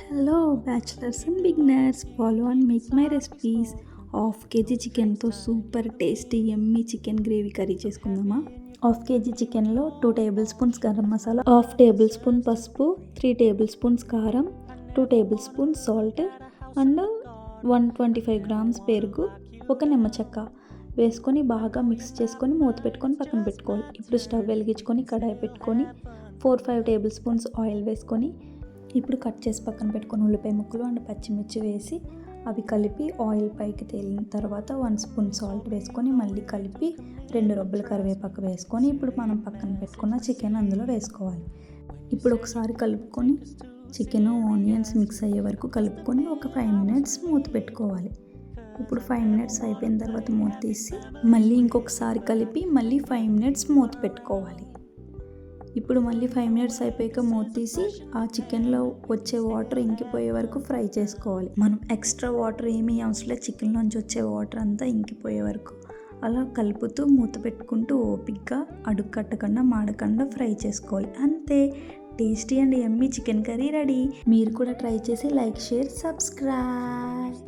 Hello bachelors and beginners, follow and make my recipes. Half KG చికెన్తో super tasty yummy chicken gravy curry చేసుకుందామా. Half KG చికెన్లో 2 tablespoons garam masala, half tablespoon పసుపు, 3 tablespoons కారం, 2 tablespoons salt and 125 grams పెరుగు, ఒక నిమ్మ చెక్క వేసుకొని బాగా మిక్స్ చేసుకొని మూత పెట్టుకొని పక్కన పెట్టుకోవాలి. ఇప్పుడు స్టవ్ వెలిగించుకొని కడాయి పెట్టుకొని 4-5 టేబుల్ స్పూన్స్ ఆయిల్ వేసుకొని ఇప్పుడు కట్ చేసి పక్కన పెట్టుకొని ఉల్లిపాయ ముక్కలు అండ్ పచ్చిమిర్చి వేసి అవి కలిపి ఆయిల్ పైకి తేలిన తర్వాత 1 స్పూన్ సాల్ట్ వేసుకొని మళ్ళీ కలిపి 2 రొబ్బల కరివేపాకు వేసుకొని ఇప్పుడు మనం పక్కన పెట్టుకున్న చికెన్ అందులో వేసుకోవాలి. ఇప్పుడు ఒకసారి కలుపుకొని చికెన్ ఆనియన్స్ మిక్స్ అయ్యే వరకు కలుపుకొని ఒక 5 మినిట్స్ మూత పెట్టుకోవాలి. ఇప్పుడు 5 మినిట్స్ అయిపోయిన తర్వాత మూత తీసి మళ్ళీ ఇంకొకసారి కలిపి మళ్ళీ 5 మినిట్స్ మూత పెట్టుకోవాలి. ఇప్పుడు మళ్ళీ 5 మినిట్స్ అయిపోయాక మూత తీసి ఆ చికెన్లో వచ్చే వాటర్ ఇంకిపోయే వరకు ఫ్రై చేసుకోవాలి. మనం ఎక్స్ట్రా వాటర్ ఏమీ అవసరం లేదు, చికెన్లోంచి వచ్చే వాటర్ అంతా ఇంకిపోయే వరకు అలా కలుపుతూ మూత పెట్టుకుంటూ ఓపిక్గా అడుగు కట్టకుండా మాడకుండా ఫ్రై చేసుకోవాలి. అంతే, tasty and yummy chicken curry ready. మీరు కూడా ట్రై చేసి లైక్, షేర్, సబ్స్క్రైబ్.